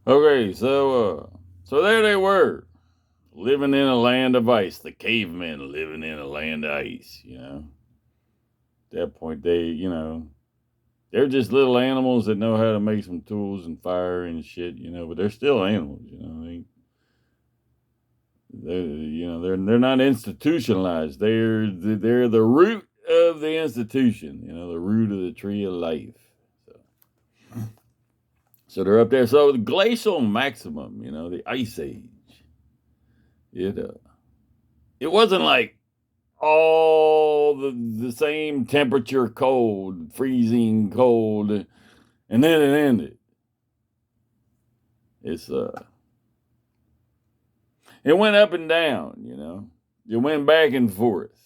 Okay, so there they were, living in a land of ice. The cavemen living in a land of ice. At that point, they're just little animals that know how to make some tools and fire and shit. But they're still animals. They're not institutionalized. They're the root of the institution. The root of the tree of life. So, so they're up there. So the glacial maximum. The ice age. It it wasn't like all the same temperature cold, freezing cold, and then it ended. It's it went up and down. It went back and forth.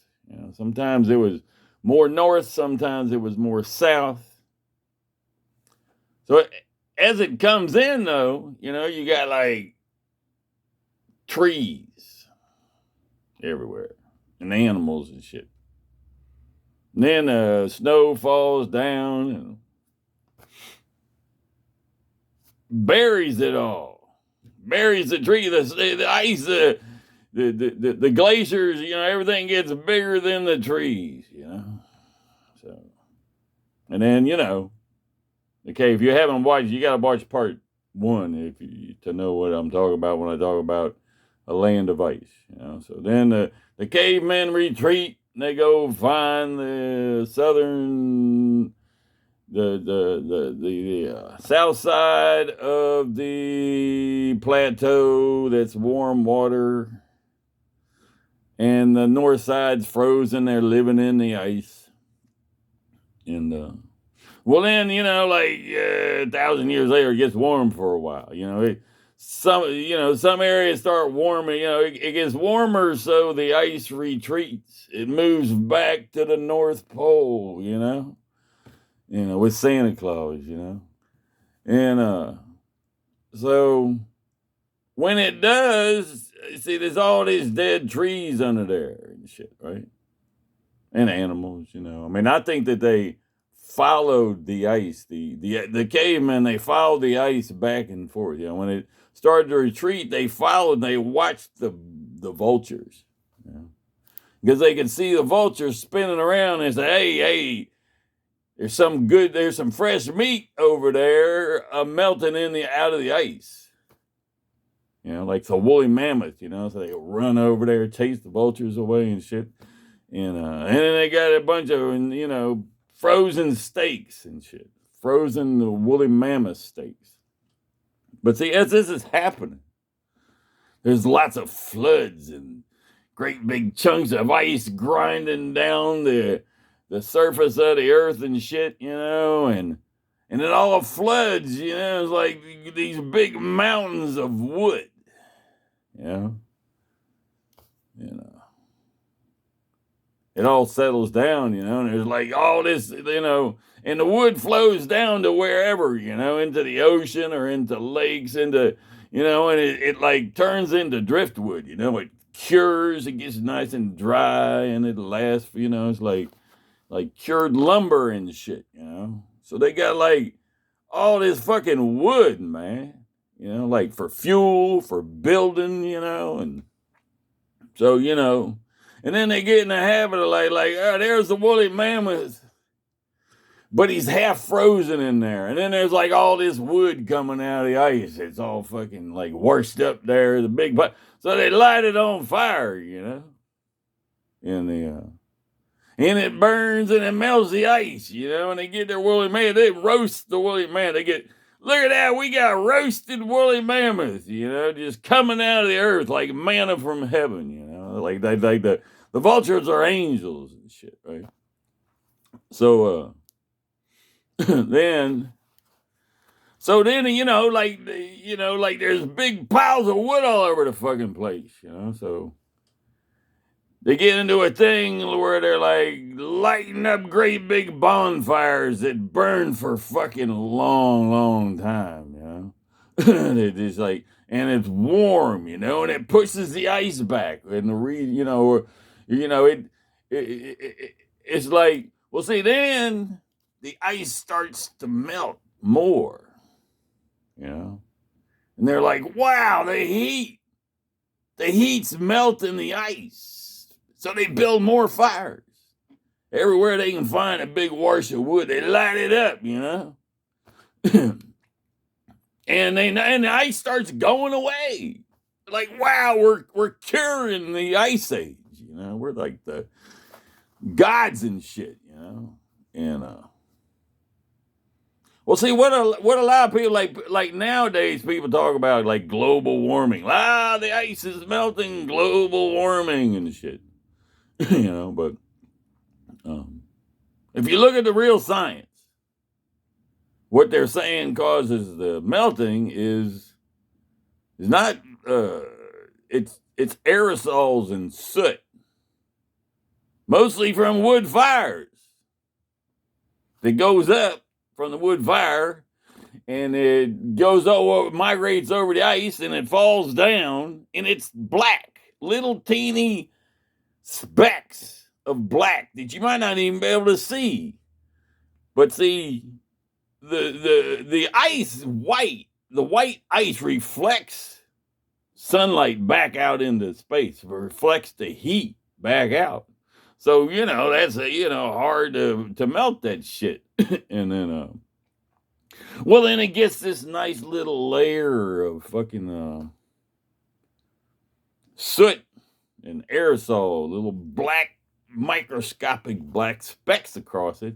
Sometimes it was more north, sometimes it was more south. So as it comes in though, you got like trees everywhere and animals and shit. And then snow falls down and buries it all, buries the tree, the ice, the glaciers. Everything gets bigger than the trees. So, and then okay, if you haven't watched, you got to watch part one to know what I'm talking about when I talk about a land of ice. So then the cavemen retreat. And they go find the southern the south side of the plateau that's warm water, and the north side's frozen. They're living in the ice, and well, then like 1,000 years later, it gets warm for a while. Some areas start warming. It gets warmer, so the ice retreats. It moves back to the North Pole. With Santa Claus. And so when it does, see, there's all these dead trees under there and shit, right? And animals. I mean, I think that they followed the ice. The cavemen, they followed the ice back and forth. When it started to retreat, they followed. They watched the vultures. Because they could see the vultures spinning around and say, hey, there's some fresh meat over there melting out of the ice. Like the woolly mammoth, so they run over there, chase the vultures away and shit. And then they got a bunch of, frozen steaks and shit. Frozen woolly mammoth steaks. But see, as this is happening, there's lots of floods and great big chunks of ice grinding down the surface of the earth and shit, and it all floods, it's like these big mountains of wood, you know, you know. It all settles down, and there's like all this, and the wood flows down to wherever, into the ocean or into lakes, and it like turns into driftwood, it cures, it gets nice and dry, and it lasts, it's like cured lumber and shit. So they got like all this fucking wood, man. Like for fuel, for building, and so and then they get in the habit of oh, there's the woolly mammoth, but he's half frozen in there, and then there's like all this wood coming out of the ice. It's all fucking like washed up there, the big but so they light it on fire, in the and it burns and it melts the ice, and they get their woolly mammoth. They roast the woolly mammoth. They get, look at that, we got roasted woolly mammoth, just coming out of the earth like manna from heaven, like the vultures are angels and shit, right? So then then like there's big piles of wood all over the fucking place, so they get into a thing where they're like lighting up great big bonfires that burn for fucking long, long time. They just like, and it's warm, and it pushes the ice back, and it's like, well, see, then the ice starts to melt more, you know, And they're like, wow, the heat's melting the ice. So they build more fires. Everywhere they can find a big wash of wood, they light it up, you know? and the ice starts going away. Like, wow, we're curing the ice age, you know? We're like the gods and shit, you know? And well, see what a lot of people like nowadays. People talk about like global warming. The ice is melting, global warming and shit. You know, but if you look at the real science, what they're saying causes the melting is not it's aerosols and soot, mostly from wood fires. That goes up from the wood fire, and it migrates over the ice, and it falls down, and it's black, little teeny specks of black that you might not even be able to see. But see, the ice white, the white ice reflects sunlight back out into space, reflects the heat back out. So, you know, that's hard to melt that shit. And then well, then it gets this nice little layer of fucking soot and aerosol, little black, microscopic black specks across it.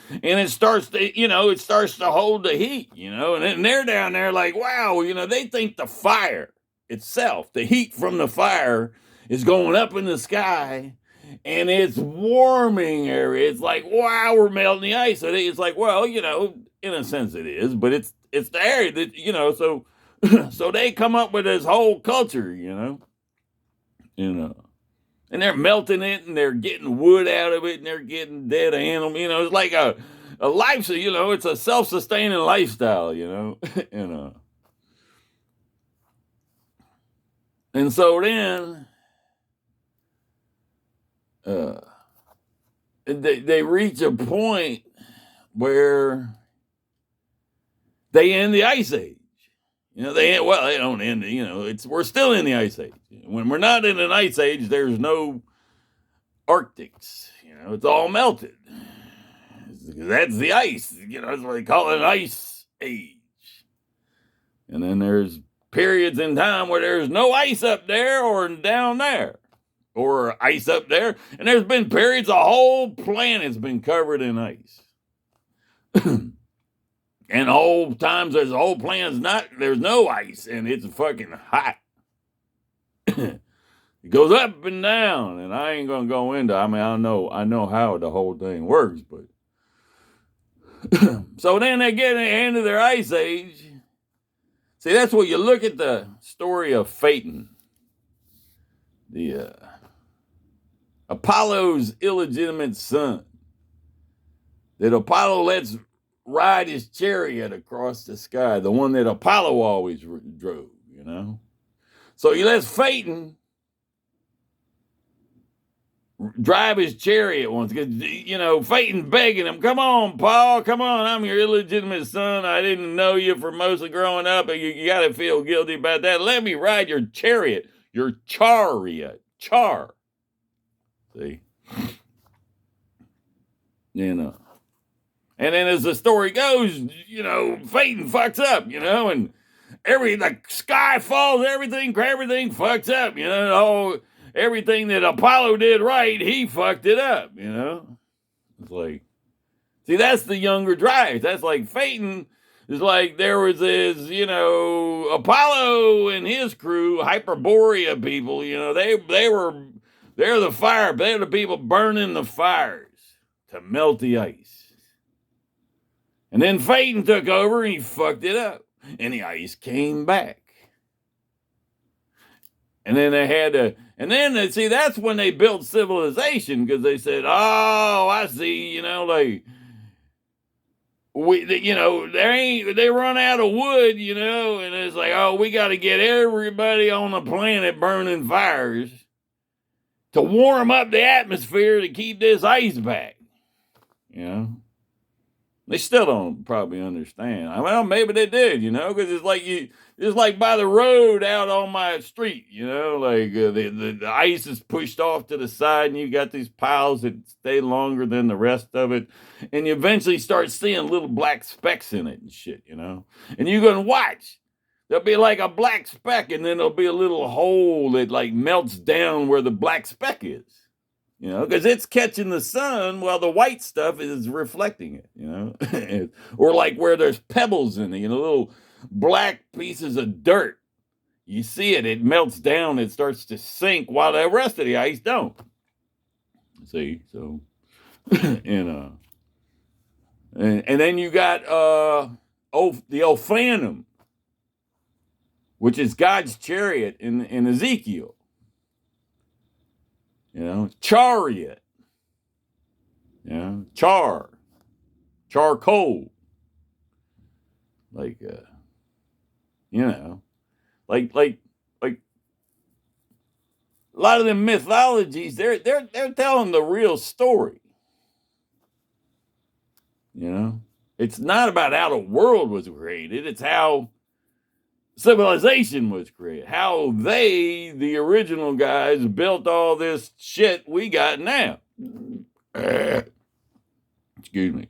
And it starts to hold the heat, you know, and then they're down there like, wow, you know, they think the fire itself, the heat from the fire is going up in the sky and it's warming area. It's like, wow, we're melting the ice. So it's like, well, you know, in a sense it is, but it's the area that, you know, so so they come up with this whole culture, you know, and they're melting it and they're getting wood out of it and they're getting dead animals. You know, it's like a life, you know, it's a self-sustaining lifestyle, you know, and so then they reach a point where they end the ice age. You know, they don't end it. You know, we're still in the ice age. When we're not in an ice age, there's no Arctics. You know, it's all melted. That's the ice. You know, that's what they call it, an ice age. And then there's periods in time where there's no ice up there or down there, or ice up there. And there's been periods the whole planet's been covered in ice. And whole times there's the whole planet's there's no ice and it's fucking hot. It goes up and down, and I ain't gonna go into. I mean, I know how the whole thing works, but so then they get to the end of their ice age. See, that's what you look at the story of Phaeton, the Apollo's illegitimate son, that Apollo lets ride his chariot across the sky, the one that Apollo always drove, you know. So he lets Phaeton drive his chariot once, because, you know, Phaeton begging him, come on, Paul, come on, I'm your illegitimate son. I didn't know you for most of growing up, and you got to feel guilty about that. Let me ride your chariot, your chariot, See? You know. And then as the story goes, you know, Phaeton fucks up, you know, and the sky falls, everything fucks up, you know, everything that Apollo did right, he fucked it up, you know. It's like, see, that's the younger Dryas. That's like Phaeton is like, there was this, you know, Apollo and his crew, Hyperborea people, you know, they're the fire, they're the people burning the fires to melt the ice. And then Phaeton took over and he fucked it up. And the ice came back. And then they had to, and then see, that's when they built civilization, because they said, oh, I see, you know, they run out of wood, you know, and it's like, oh, we got to get everybody on the planet burning fires to warm up the atmosphere to keep this ice back, you know. They still don't probably understand. Well, maybe they did, because it's like by the road out on my street, like the ice is pushed off to the side, and you got these piles that stay longer than the rest of it, and you eventually start seeing little black specks in it and shit, and you can watch. There'll be like a black speck, and then there'll be a little hole that like melts down where the black speck is. Because it's catching the sun while the white stuff is reflecting it, or like where there's pebbles in it, little black pieces of dirt. You see it, it melts down, it starts to sink while the rest of the ice don't. See, so, and, and then you got the Ophanum, which is God's chariot in Ezekiel. Chariot. Charcoal. Like like a lot of them mythologies, they're telling the real story. It's not about how the world was created, it's how civilization was created. How they, the original guys, built all this shit we got now. Excuse me.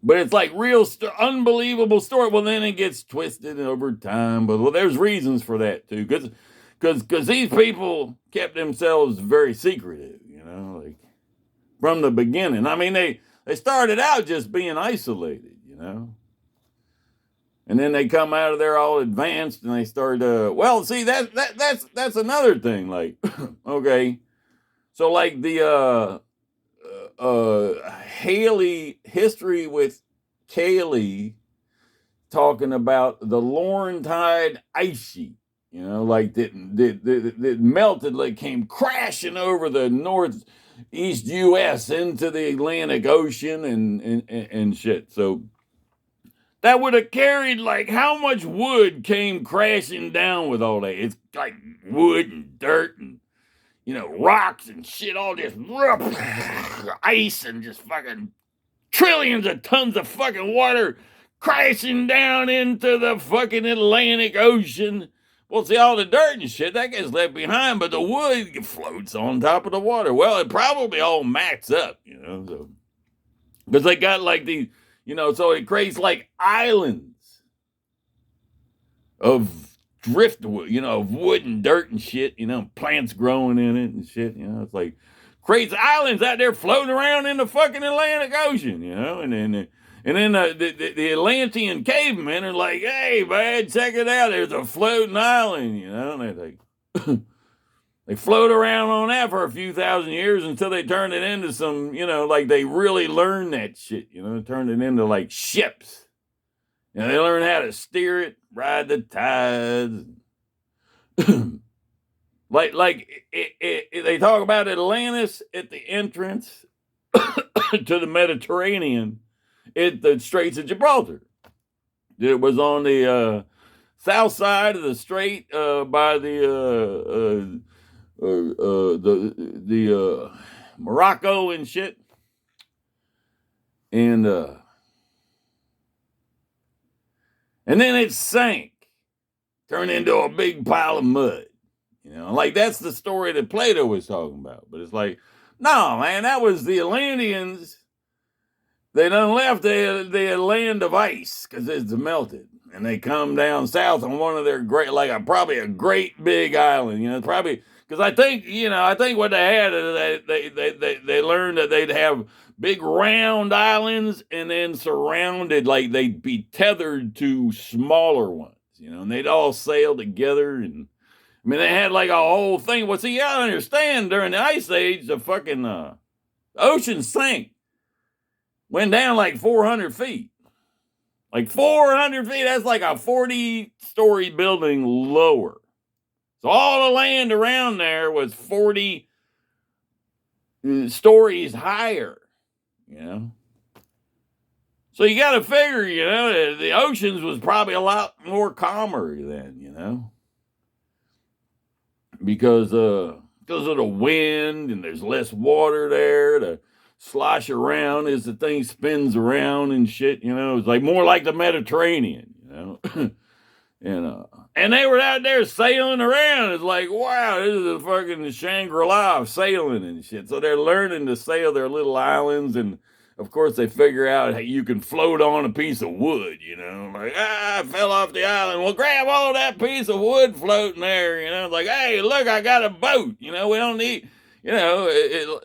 But it's like real, unbelievable story. Well, then it gets twisted over time. But there's reasons for that too, because these people kept themselves very secretive. Like from the beginning. I mean, they started out just being isolated. And then they come out of there all advanced, and they start. Well, see that's another thing. Like, okay, so like the Haley history with Kaylee talking about the Laurentide ice sheet. Like that melted, like came crashing over the northeast U.S. into the Atlantic Ocean and shit. So. That would have carried, like, how much wood came crashing down with all that? It's like wood and dirt and, rocks and shit, all this ice and just fucking trillions of tons of fucking water crashing down into the fucking Atlantic Ocean. Well, see, all the dirt and shit, that gets left behind, but the wood floats on top of the water. Well, it probably all mats up, so. Because they got, like, these... so it creates like islands of driftwood, of wood and dirt and shit, plants growing in it and shit, it's like creates islands out there floating around in the fucking Atlantic Ocean, and then the Atlantean cavemen are like, hey, man, check it out, there's a floating island, and they're like, they float around on that for a few thousand years until they turn it into some, like they really learn that shit, turn it into like ships. They learn how to steer it, ride the tides. They talk about Atlantis at the entrance to the Mediterranean at the Straits of Gibraltar. It was on the south side of the strait by the Morocco and shit, and then it sank, turned into a big pile of mud. Like that's the story that Plato was talking about. But it's like, no, man, that was the Atlanteans. They done left the land of ice because it's melted. And they come down south on one of their probably a great big island, probably. Because I think what they had is they learned that they'd have big round islands and then surrounded, like they'd be tethered to smaller ones, and they'd all sail together. And I mean, they had like a whole thing. Well, see, you gotta understand, during the Ice Age, the fucking ocean sank, went down like 400 feet. Like 400 feet, that's like a 40-story building lower. So all the land around there was 40 stories higher, So you got to figure, the oceans was probably a lot more calmer then, because of the wind and there's less water there. slosh around as the thing spins around and shit. It's like more like the Mediterranean. And they were out there sailing around. It's like, wow, this is a fucking Shangri-La of sailing and shit. So they're learning to sail their little islands, and of course they figure out how you can float on a piece of wood, like, I fell off the island. Well, grab all that piece of wood floating there, like, hey, look, I got a boat. We don't need,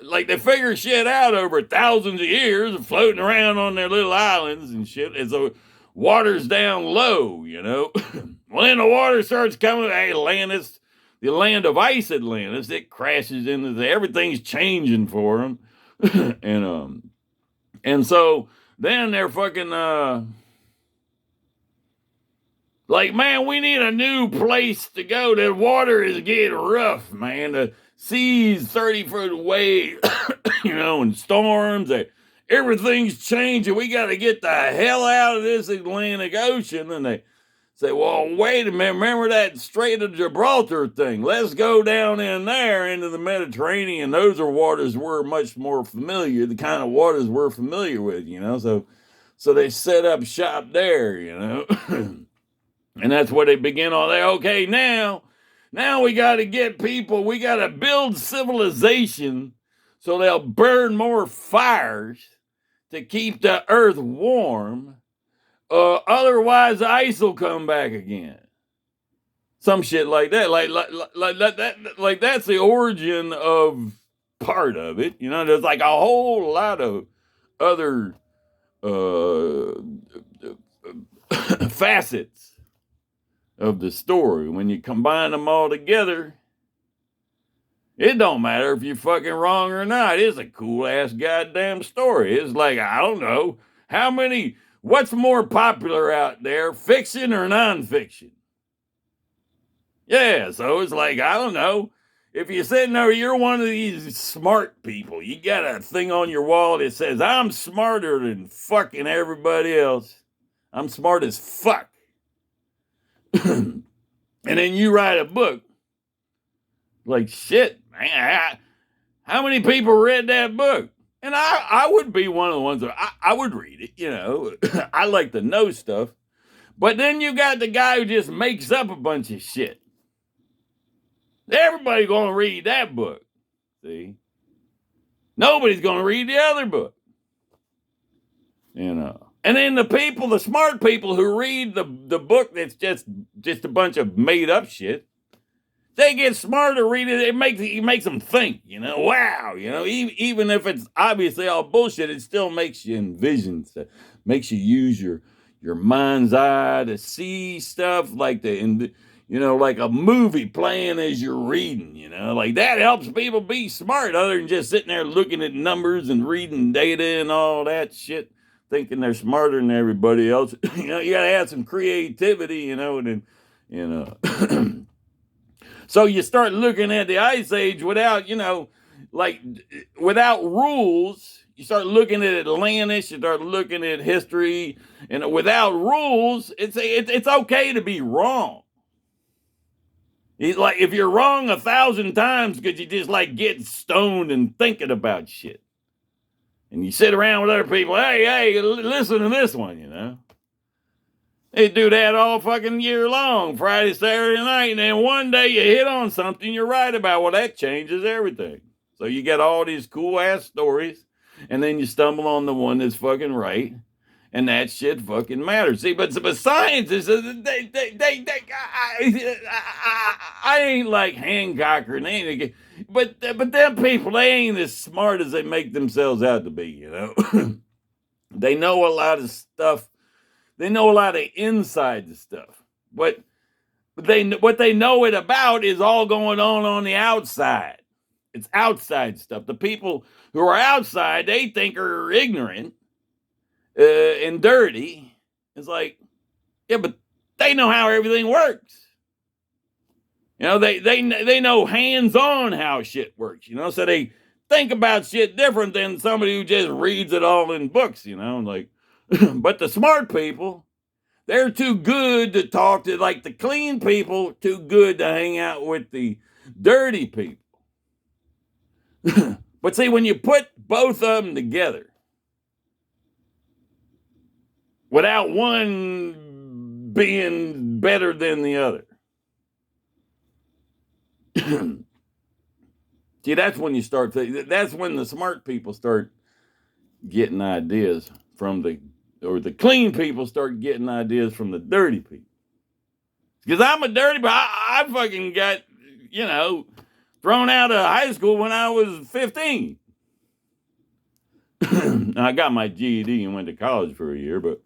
like they figure shit out over thousands of years of floating around on their little islands and shit. And so water's down low, Well, then the water starts coming. Hey, Atlantis, the land of ice Atlantis, it crashes into everything's changing for them. and so then they're fucking, like, man, we need a new place to go. The water is getting rough, man. The seas, 30-foot wave, and storms. Everything's changing. We got to get the hell out of this Atlantic Ocean. And they say, well, wait a minute. Remember that Strait of Gibraltar thing? Let's go down in there into the Mediterranean. Those are waters we're much more familiar, the kind of waters we're familiar with, So they set up shop there, And that's where they begin all that. Okay, now we got to get people. We got to build civilization so they'll burn more fires to keep the earth warm. Otherwise, the ice will come back again. Some shit like that. Like that's the origin of part of it. There's like a whole lot of other facets of the story. When you combine them all together, it don't matter if you're fucking wrong or not. It's a cool ass goddamn story. It's like, I don't know, what's more popular out there, fiction or nonfiction? Yeah, so it's like, I don't know. If you're sitting there, you're one of these smart people. You got a thing on your wall that says, I'm smarter than fucking everybody else. I'm smart as fuck. And then you write a book. Like, shit, man, how many people read that book? And I would be one of the ones that I would read it, I like to know stuff. But then you got the guy who just makes up a bunch of shit. Everybody's going to read that book, see? Nobody's going to read the other book, And then the smart people who read the book that's just a bunch of made up shit, they get smarter reading it. It makes them think, wow, even if it's obviously all bullshit, it still makes you envision stuff, makes you use your mind's eye to see stuff like like a movie playing as you're reading, like that helps people be smart other than just sitting there looking at numbers and reading data and all that shit, thinking they're smarter than everybody else. You got to have some creativity, and then, so you start looking at the Ice Age without, without rules. You start looking at Atlantis, you start looking at history, and without rules, it's okay to be wrong. It's like if you're wrong 1,000 times because you just like getting stoned and thinking about shit. And you sit around with other people, hey, listen to this one, They do that all fucking year long, Friday, Saturday night, and then one day you hit on something you're right about. Well, that changes everything. So you get all these cool ass stories, and then you stumble on the one that's fucking right, and that shit fucking matters. See, but science is I ain't like Hancock or anything, but them people, they ain't as smart as they make themselves out to be. They know a lot of stuff. They know a lot of inside stuff, but what they know it about is all going on the outside. It's outside stuff. The people who are outside, they think are ignorant and dirty. It's like, yeah, but they know how everything works. They know hands-on how shit works. So they think about shit different than somebody who just reads it all in books. Like. But the smart people, they're too good to talk to, like the clean people, too good to hang out with the dirty people. But see, when you put both of them together, without one being better than the other, see, that's when you start that's when the smart people start getting ideas from the clean people start getting ideas from the dirty people. Because I'm a dirty, but I fucking got, thrown out of high school when I was 15. I got my GED and went to college for a year, but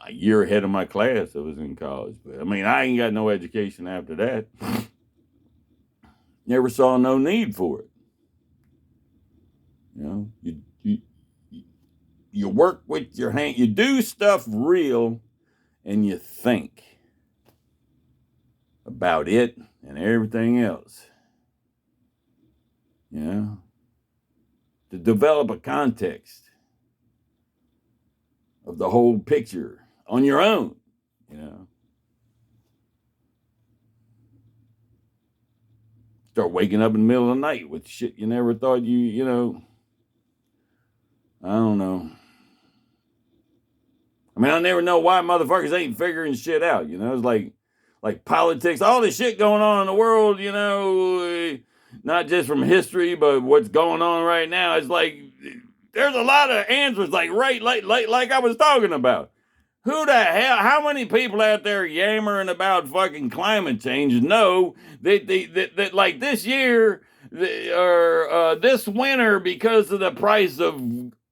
a year ahead of my class I was in college. But I mean, I ain't got no education after that. Never saw no need for it. You work with your hand, you do stuff real, and you think about it and everything else. To develop a context of the whole picture on your own, Start waking up in the middle of the night with shit you never thought I don't know. I mean, I never know why motherfuckers ain't figuring shit out, It's like politics, all the shit going on in the world, not just from history, but what's going on right now. It's like there's a lot of answers, like I was talking about. Who the hell? How many people out there yammering about fucking climate change know that like this year or this winter, because of the price of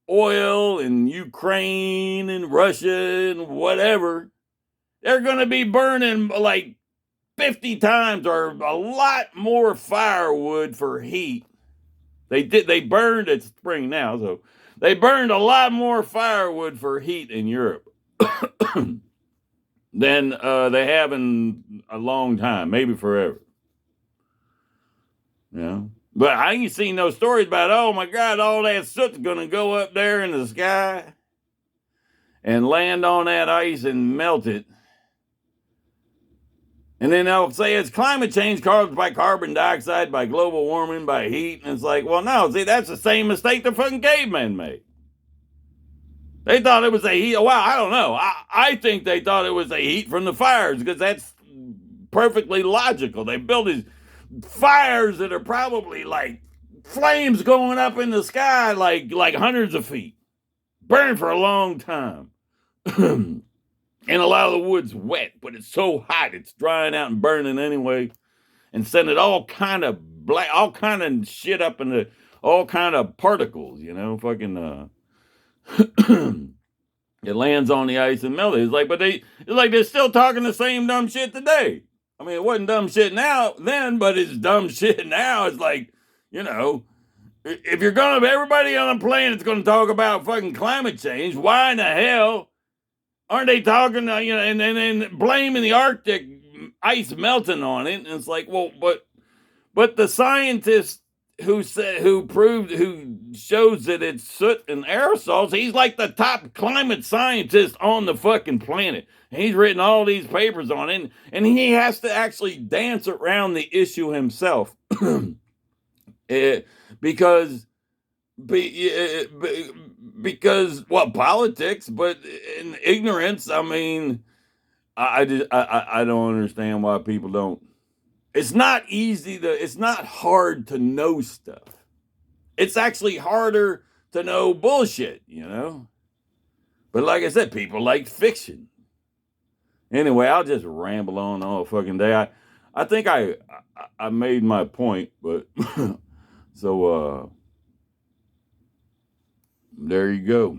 oil in Ukraine and Russia and whatever, they're going to be burning like 50 times or a lot more firewood for heat. They burned, it's spring now, so they burned a lot more firewood for heat in Europe than they have in a long time, maybe forever. But I ain't seen no stories about, oh my God, all that soot's gonna go up there in the sky and land on that ice and melt it. And then they'll say it's climate change caused by carbon dioxide, by global warming, by heat. And it's like, well, no, see, that's the same mistake the fucking cavemen made. They thought it was a heat. Well, I don't know. I think they thought it was a heat from the fires, because that's perfectly logical. They built these fires that are probably like flames going up in the sky like hundreds of feet. Burn for a long time. And a lot of the wood's wet, but it's so hot it's drying out and burning anyway, and sending all kind of shit up into all kind of particles, fucking it lands on the ice and melts. It's like, they're still talking the same dumb shit today. I mean, it wasn't dumb shit then, but it's dumb shit now. It's like, if everybody on the planet's gonna talk about fucking climate change, why in the hell aren't they talking, and blaming the Arctic ice melting on it? And it's like, well, but the scientist who shows that it's soot and aerosols, he's like the top climate scientist on the fucking planet. And he's written all these papers on it, and he has to actually dance around the issue himself. Because politics, but in ignorance. I mean, I don't understand why people don't. It's not it's not hard to know stuff. It's actually harder to know bullshit, But like I said, people like fiction. Anyway, I'll just ramble on all fucking day. I think I made my point, but so there you go.